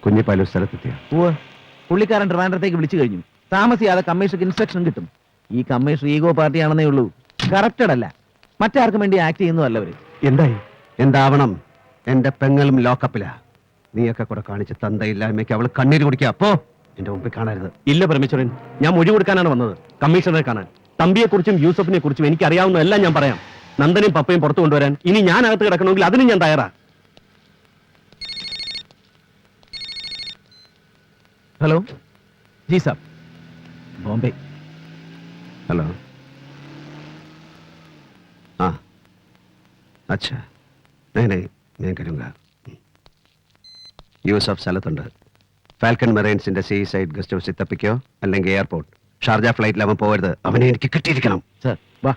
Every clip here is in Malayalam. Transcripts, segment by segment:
കുഞ്ഞിപ്പാലൂർ സ്ഥലത്തെത്തിയോ? പുള്ളിക്കാരൻ ട്രിവാൻഡ്രത്തേക്ക് വിളിച്ചു കഴിഞ്ഞു. താമസിയാതെ കമ്മീഷണർക്ക് ഇൻസ്ട്രക്ഷൻ കിട്ടും. ഈ കമ്മീഷണർ ഈഗോ പാർട്ടിയാണെന്നേ ഉള്ളൂ, കറപ്റ്റഡ് അല്ല. മറ്റാർക്കും വേണ്ടി ആക്ട് ചെയ്യുന്നതല്ല അവര്. എന്തായി? എന്താവണം? എന്റെ പെങ്ങളും ലോക്കപ്പിലാ. നീയൊക്കെ കൂടെ കാണിച്ച് തന്തയില്ലായ്മയ്ക്ക് അവള് കണ്ണീര് കുടിക്കുക. അപ്പോ എന്റെ മുമ്പിൽ കാണരുത്. ഇല്ല പരമേശ്വരൻ, ഞാൻ മൊഴി കൊടുക്കാനാണ് വന്നത്, കമ്മീഷണറെ കാണാൻ. തമ്പിയെ കുറിച്ചും യൂസഫിനെ കുറിച്ചും എനിക്ക് അറിയാവുന്നതെല്ലാം ഞാൻ പറയാം. നന്ദനും പപ്പയും പുറത്തു കൊണ്ടുവരാൻ ഇനി ഞാൻ അകത്ത് കിടക്കണമെങ്കിൽ അതിനും ഞാൻ തയ്യാറാ. ഹലോ ജി സാബ്, ബോംബെ. ഹലോ. ആ അച്ഛാ, ഞാൻ കരുങ്ക. യൂസഫ് സ്ഥലത്തുണ്ട്. ഫാൽക്കൺ മെറൈൻസിന്റെ സീ സൈഡ് ഗസ്റ്റ് ഹൗസിൽ തപ്പിക്കോ, അല്ലെങ്കിൽ എയർപോർട്ട്. ഷാർജ ഫ്ലൈറ്റിൽ അവൻ പോകരുത്. അവനെ എനിക്ക് കിട്ടിയിരിക്കണം. സർ വാ.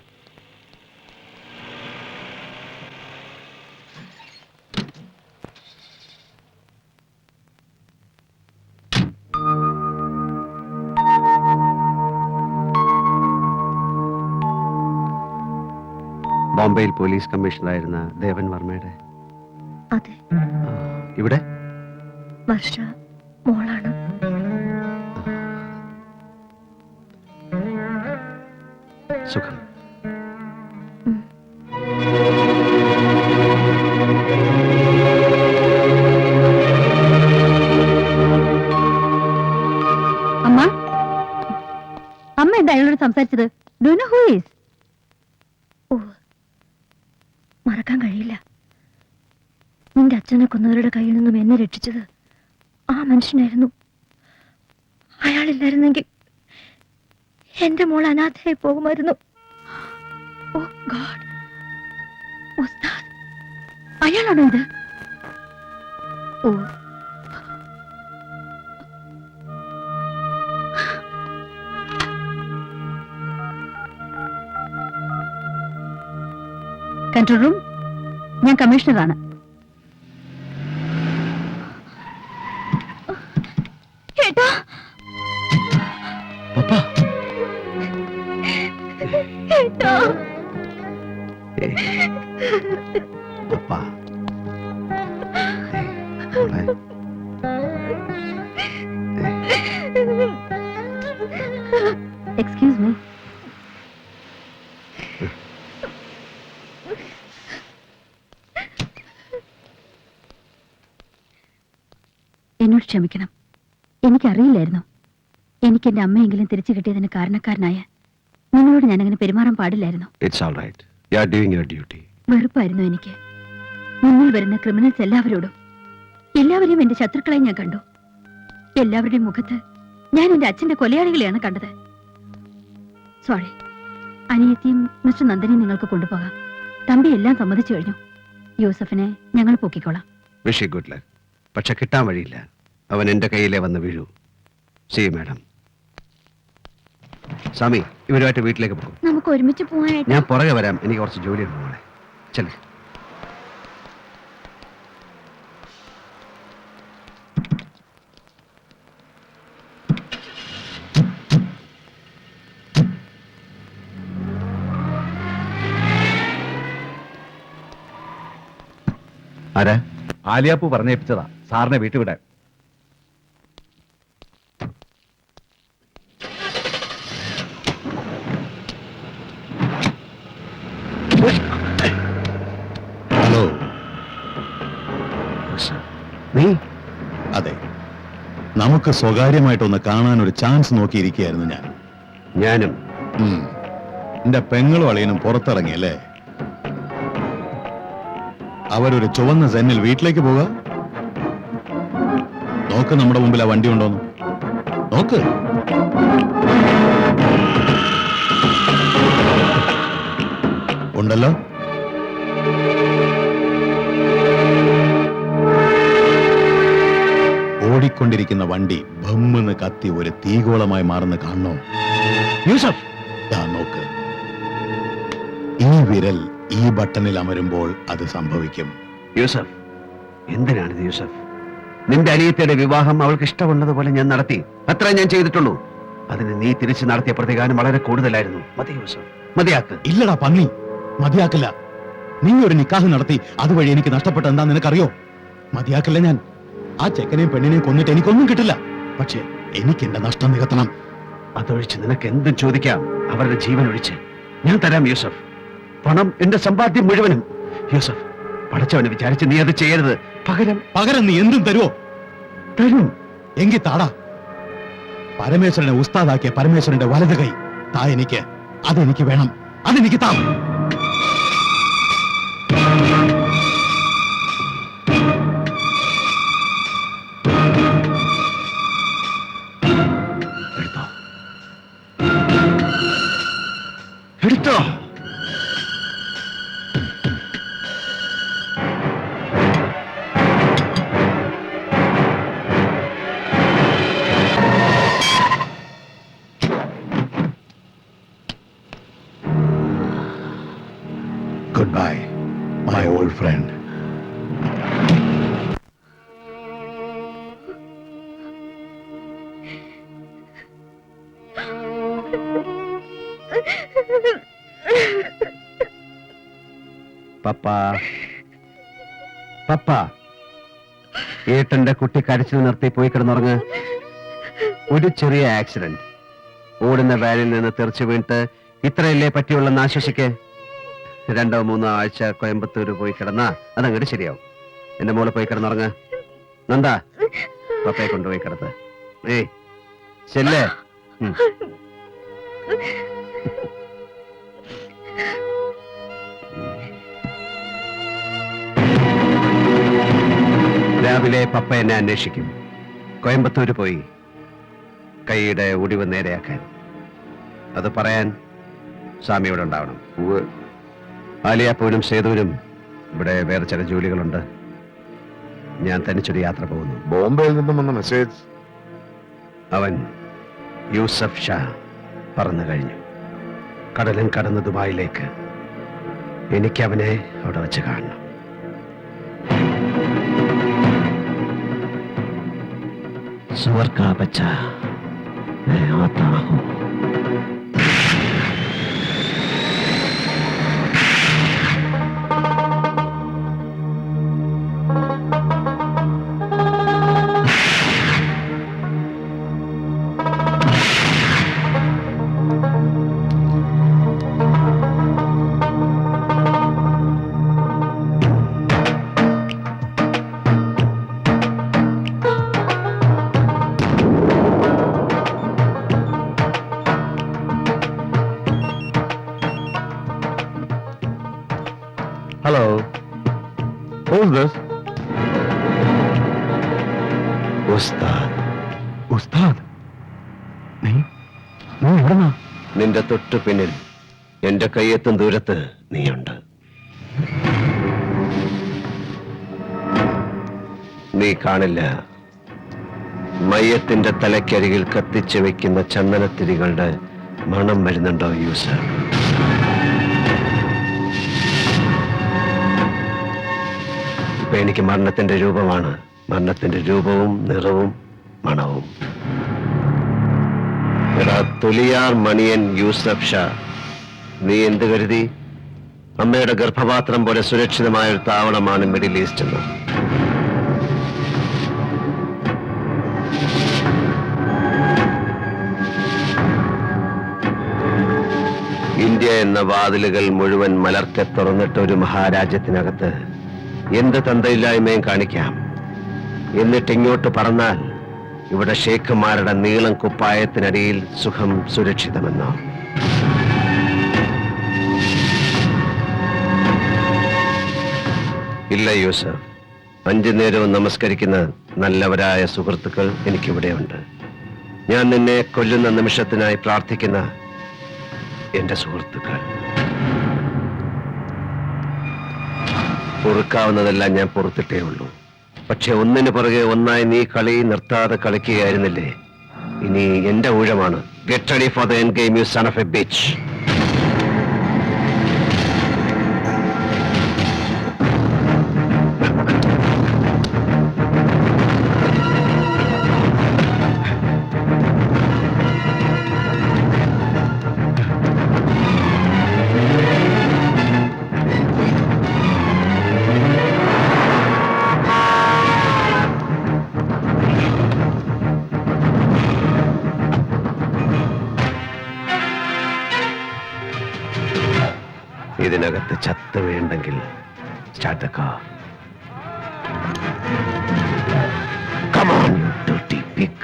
ബോംബെയിൽ പോലീസ് കമ്മീഷണറായിരുന്ന ദേവൻ വർമ്മയുടെ അതെ. ഇവിടെ വർഷ മോളാണ്. സുഖം. അമ്മ, അമ്മ എന്താ അയാളോട് സംസാരിച്ചത്? Do you know who is? Oh, മറക്കാൻ കഴിയില്ല. നിന്റെ അച്ഛനെ കൊന്നവരുടെ കയ്യിൽ നിന്നും എന്നെ രക്ഷിച്ചത് ആ മനുഷ്യനായിരുന്നു. അയാളില്ലായിരുന്നെങ്കിൽ എന്റെ മോൾ അനാഥയായി പോകുമായിരുന്നു. ഓ ഗോഡ്, ഉസ്താദ് അയാളാണോ ഇത്? ഓ, കൺട്രോൾ റൂം, ഞാൻ കമ്മീഷണറാണ്. ഏട്ടാ, ഏട്ടാ. പപ്പാ. മോളെ. Excuse me. എന്നോട് ക്ഷമിക്കണം. എനിക്കറിയില്ലായിരുന്നു. എനിക്ക് എന്റെ അമ്മയെങ്കിലും തിരിച്ചു കിട്ടിയതിന് കാരണക്കാരനായ നിങ്ങളോട് ഞാൻ അങ്ങനെ പെരുമാറാൻ പാടില്ലായിരുന്നു. It's all right. You are doing your duty. വെറുപ്പായിരുന്നു എനിക്ക്. മുന്നിൽ വരുന്ന ക്രിമിനൽസ് എല്ലാവരെയും എന്റെ ശത്രുക്കളെ ഞാൻ കണ്ടു. എല്ലാവരുടെയും മുഖത്ത് ഞാൻ എന്റെ അച്ഛന്റെ കൊലയാളികളെയാണ് കണ്ടത്. സോറി. അനിയത്തിയും മിസ്റ്റർ നന്ദനെയും നിങ്ങൾക്ക് കൊണ്ടുപോകാം. തമ്പി എല്ലാം സമ്മതിച്ചു കഴിഞ്ഞു. യൂസഫിനെ ഞങ്ങൾ പൊക്കിക്കോളാം. Wish you good luck. പക്ഷെ കിട്ടാൻ വഴിയില്ല. അവൻ എന്റെ കയ്യിലേ വന്ന് വീഴൂ. See you, madam. സ്വാമി, ഇവരുമായിട്ട് വീട്ടിലേക്ക് പോകും. നമുക്ക് ഒരുമിച്ച് പോകാനായിട്ട്. ഞാൻ പുറകെ വരാം. എനിക്ക് കുറച്ച് ജോലിയുണ്ട് മോളെ. ചെല്ലേ. ആരാ? ആലിയാപ്പു പറഞ്ഞേൽപ്പിച്ചതാ സാറിനെ വീട്ടിൽ വിടാൻ. ഹലോ. നീ? അതെ, നമുക്ക് സ്വകാര്യമായിട്ടൊന്ന് കാണാൻ ഒരു ചാൻസ് നോക്കിയിരിക്കുകയായിരുന്നു ഞാൻ. ഞാനും. എന്റെ പെങ്ങളും അളിയനും പുറത്തിറങ്ങിയല്ലേ? അവരൊരു ചുവന്ന സെന്നിൽ വീട്ടിലേക്ക് പോകാം. നോക്ക്, നമ്മുടെ മുമ്പിൽ ആ വണ്ടി ഉണ്ടോന്ന് നോക്ക്. ഉണ്ടല്ലോ. ഓടിക്കൊണ്ടിരിക്കുന്ന വണ്ടി ഭമ്മെന്ന് കത്തി ഒരു തീഗോളമായി മാറുന്ന കാണണോ? യൂസഫ്, നോക്ക്. ഈ വിരൽ ഈ ബട്ടണിൽ അമരുമ്പോൾ അത് സംഭവിക്കും. യൂസഫ്, എന്തിനാണിത് യൂസഫ്? നിന്റെ അനിയത്തിയുടെ വിവാഹം അവൾക്ക് ഇഷ്ടമുള്ളതുപോലെ ഞാൻ നടത്തി. അത്ര ഞാൻ ചെയ്തിട്ടുള്ളൂ. അതിന് നീ തിരിച്ചു നടത്തിയ പ്രതികാരം വളരെ കൂടുതലായിരുന്നു. മതി യൂസഫ്, മതിയാക്ക്. ഇല്ലടാ പന്നി, മതിയാക്കില്ല. നീ ഒരു നിക്കാഹ് നടത്തി, അതുവഴി എനിക്ക് നഷ്ടപ്പെട്ട എന്താ നിനക്കറിയോ? മതിയാക്കില്ല ഞാൻ. ആ ചെക്കനെയും പെണ്ണിനെയും കൊന്നിട്ട് എനിക്കൊന്നും കിട്ടില്ല. പക്ഷേ എനിക്ക് എന്റെ നഷ്ടം നികത്തണം. അതൊഴിച്ച് നിനക്ക് എന്തും ചോദിക്കാം, അവരുടെ ജീവൻ ഒഴിച്ച്. ഞാൻ തരാം യൂസഫ്. പണം, എന്റെ സമ്പാദ്യം മുഴുവനും. യൂസഫ്, പടച്ചവനെ വിചാരിച്ച് നീ അത് ചെയ്യരുത്. പകരം നീ എന്തും തരുമോ? തരും. എങ്കിൽ താടാ. പരമേശ്വരനെ ഉസ്താദാക്കിയ പരമേശ്വരന്റെ വലത് കൈ താ എനിക്ക്. അതെനിക്ക് വേണം. അതെനിക്ക് താ. എടുത്തോ. Goodbye, my old friend. പപ്പ, പപ്പ, ഏട്ടന്റെ കുട്ടി കരച്ചിൽ നിർത്തി പോയി കിടന്നുറങ്ങ്. ഒരു ചെറിയ ആക്സിഡന്റ്, ഓടുന്ന വാനിൽ നിന്ന് തെറിച്ചു വീണിട്ട് ഇത്രയല്ലേ പറ്റിയുള്ളെന്ന് ആശ്വസിക്ക്. 2-3 ആഴ്ച കോയമ്പത്തൂര് പോയി കിടന്നാ അതങ്ങോട്ട് ശരിയാവും. എന്റെ മോളെ പോയി കിടന്നുറങ്ങ്. നന്ദ, പപ്പയെ കൊണ്ടുപോയി കിടത്ത്. ഏയ് ചെല്ലേ. രാവിലെ പപ്പ എന്നെ അന്വേഷിക്കും. കോയമ്പത്തൂര് പോയി കൈയുടെ ഒടിവ് നേരെയാക്കാൻ. അത് പറയാൻ സ്വാമി ഇവിടെ ഉണ്ടാവണം. ആലിയാപ്പൂരും സേതുവിനും ഇവിടെ വേറെ ചില ജോലികളുണ്ട്. ഞാൻ തനിച്ചൊരു യാത്ര പോകുന്നു. ബോംബെയിൽ നിന്നും വന്ന മെസ്സേജ്. അവൻ യൂസഫ് ഷാ പറന്നു കഴിഞ്ഞു. കടലും കടന്ന് ദുബായിലേക്ക്. എനിക്ക് അവനെ അവിടെ വെച്ച് കാണണം. स्वर का बच्चा मैं आता हूँ. Hello. Who's this? ഉസ്താദ്. ഉസ്താദ്, നീ എവിടെന്നാ? നിന്റെ തൊട്ടു പിന്നിൽ എന്റെ കയ്യെത്തും ദൂരത്ത് നീയുണ്ട്. നീ കാണില്ല. മയ്യത്തിന്റെ തലയ്ക്കരികിൽ കത്തിച്ചു വെക്കുന്ന ചന്ദനത്തിരികളുടെ മണം വരുന്നുണ്ടോ യൂസഫ്? ഇപ്പൊ എനിക്ക് മരണത്തിന്റെ രൂപമാണ്. മരണത്തിന്റെ രൂപവും നിറവും മണവും. എടാ തുലിയാർ മണിയൻ യൂസഫ് ഷാ, നീ എന്ത് കരുതി? അമ്മയുടെ ഗർഭപാത്രം പോലെ സുരക്ഷിതമായ ഒരു താവളമാണ് മിഡിൽ ഈസ്റ്റ് എന്ന്. ഇന്ത്യ എന്ന വാതിലുകൾ മുഴുവൻ മലർക്കെ തുറന്നിട്ട ഒരു മഹാരാജ്യത്തിനകത്ത് എന്ത് തന്തയില്ലായ്മയും കാണിക്കാം. എന്നിട്ട് ഇങ്ങോട്ട് പറന്നാൽ ഇവിടെ ഷേഖുമാരുടെ നീളം കുപ്പായത്തിനടിയിൽ സുഖം സുരക്ഷിതമെന്നോ? ഇല്ല യൂസഫ്, 5 നേരവും നമസ്കരിക്കുന്ന നല്ലവരായ സുഹൃത്തുക്കൾ എനിക്കിവിടെയുണ്ട്. ഞാൻ നിന്നെ കൊല്ലുന്ന നിമിഷത്തിനായി പ്രാർത്ഥിക്കുന്ന എന്റെ സുഹൃത്തുക്കൾ. പൊറുക്കാവുന്നതെല്ലാം ഞാൻ പൊറുത്തിട്ടേ ഉള്ളൂ. പക്ഷെ ഒന്നിനു പുറകെ ഒന്നായി നീ കളി നിർത്താതെ കളിക്കുകയായിരുന്നില്ലേ? ഇനി എന്റെ ഊഴമാണ്. Get ready for the end game, you son of a bitch. ഇത് ചത്ത് വേണ്ടെങ്കിൽ start the car. Come on, you dirty pig.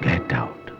Get out.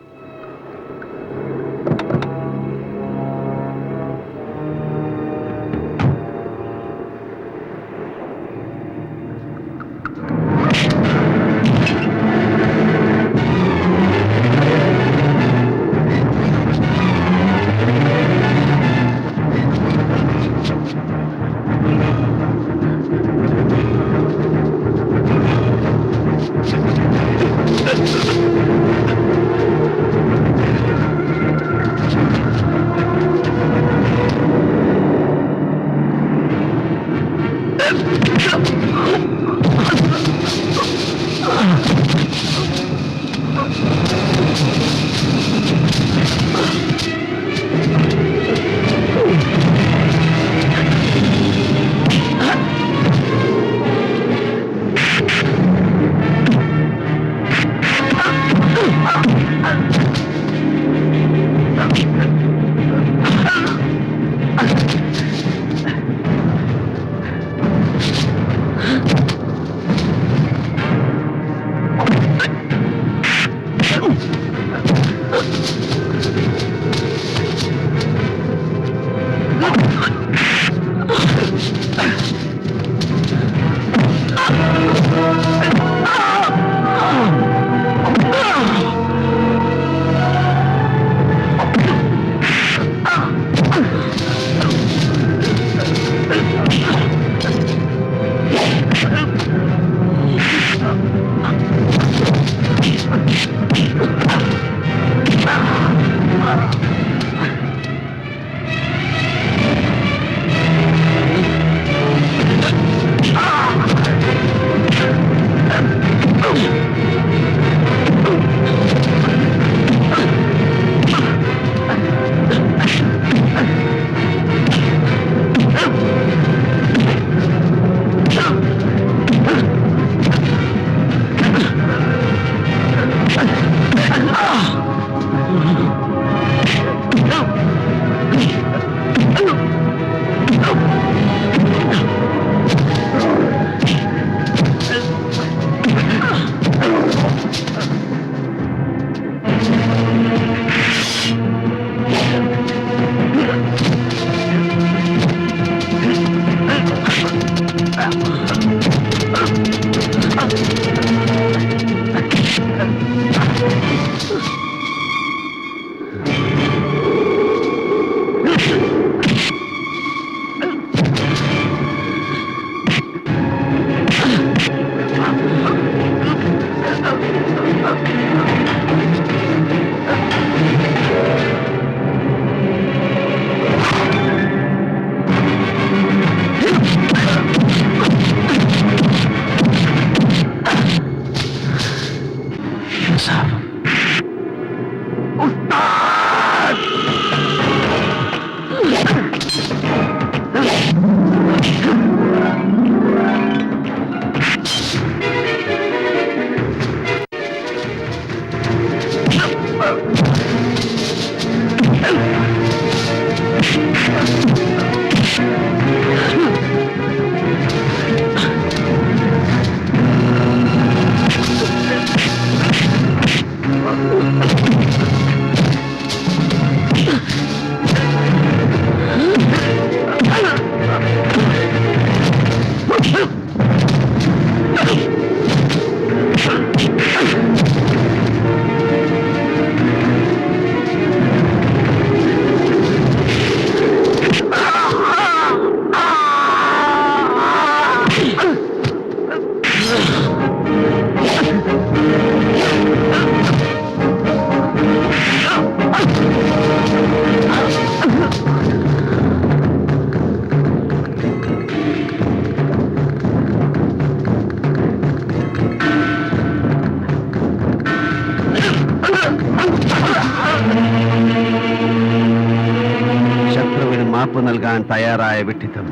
മാപ്പ് നൽകാൻ തയ്യാറായ വിഡ്ഢിത്തം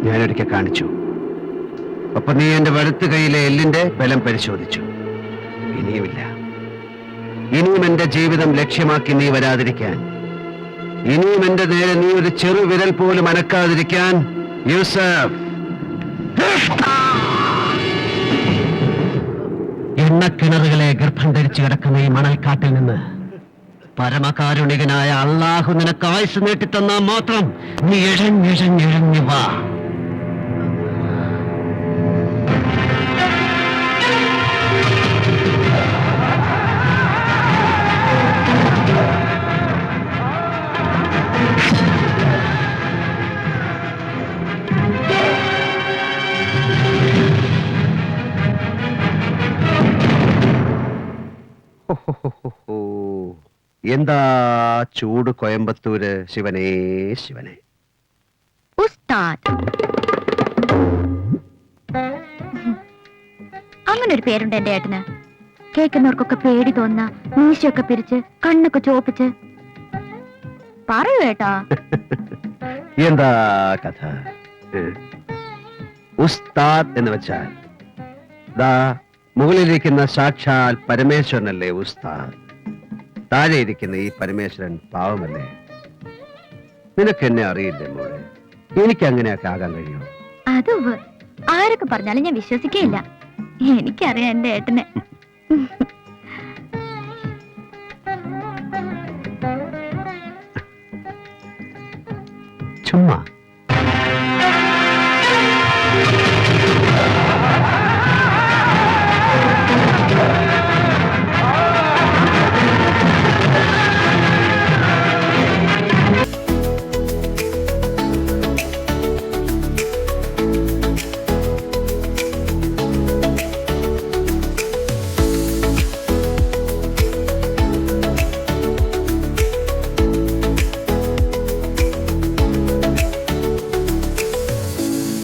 ഞാനൊരിക്കൽ കാണിച്ചു. അപ്പൊ നീ എന്റെ വലത്ത് കൈയിലെ എല്ലിന്റെ ബലം പരിശോധിച്ചു. ഇനിയുമില്ല. ഇനിയും എന്റെ ജീവിതം ലക്ഷ്യമാക്കി നീ വരാതിരിക്കാൻ, ഇനിയും എന്റെ നേരെ നീ ഒരു ചെറു വിരൽ പോലും അനക്കാതിരിക്കാൻ യൂസഫ്, എണ്ണക്കിണറുകളെ ഗർഭം ധരിച്ചു കിടക്കുന്ന ഈ മണൽക്കാട്ടിൽ നിന്ന് പരമകാരുണികനായ അള്ളാഹു നിനക്ക് ആയുസ് നീട്ടിത്തന്നാൽ മാത്രം നീ എഴഞ്ഞെഴഞ്ഞെഴഞ്ഞു വാ. എന്താ ചൂട് കോയമ്പത്തൂര്, ശിവനേ ശിവനെ. ഉസ്താദ്, അങ്ങനെ ഒരു പേരുണ്ട് എന്റെ ഏട്ടന്. കേൾക്കുന്നവർക്കൊക്കെ പേടി തോന്നുന്ന, മീശയൊക്കെ പിരിച്ച് കണ്ണൊക്കെ ചോപ്പിച്ച്. പറയൂ ഏട്ടാ. എന്താ കഥ? ഉസ്താദ് എന്ന് വെച്ചാൽ ദാ മുകളിലിരിക്കുന്ന സാക്ഷാൽ പരമേശ്വരനല്ലേ ഉസ്താദ്? താഴെ ഇരിക്കുന്ന ഈ പരമേശ്വരൻ പാവമല്ലേ? നിനക്ക് എന്നെ അറിയില്ലേ മോളെ? എനിക്ക് അങ്ങനെയൊക്കെ ആകാൻ കഴിയുമോ? അത് ആരൊക്കെ പറഞ്ഞാലും ഞാൻ വിശ്വസിക്കുകയില്ല. എനിക്കറിയാം എന്റെ ഏട്ടനെ. ചുമ്മാ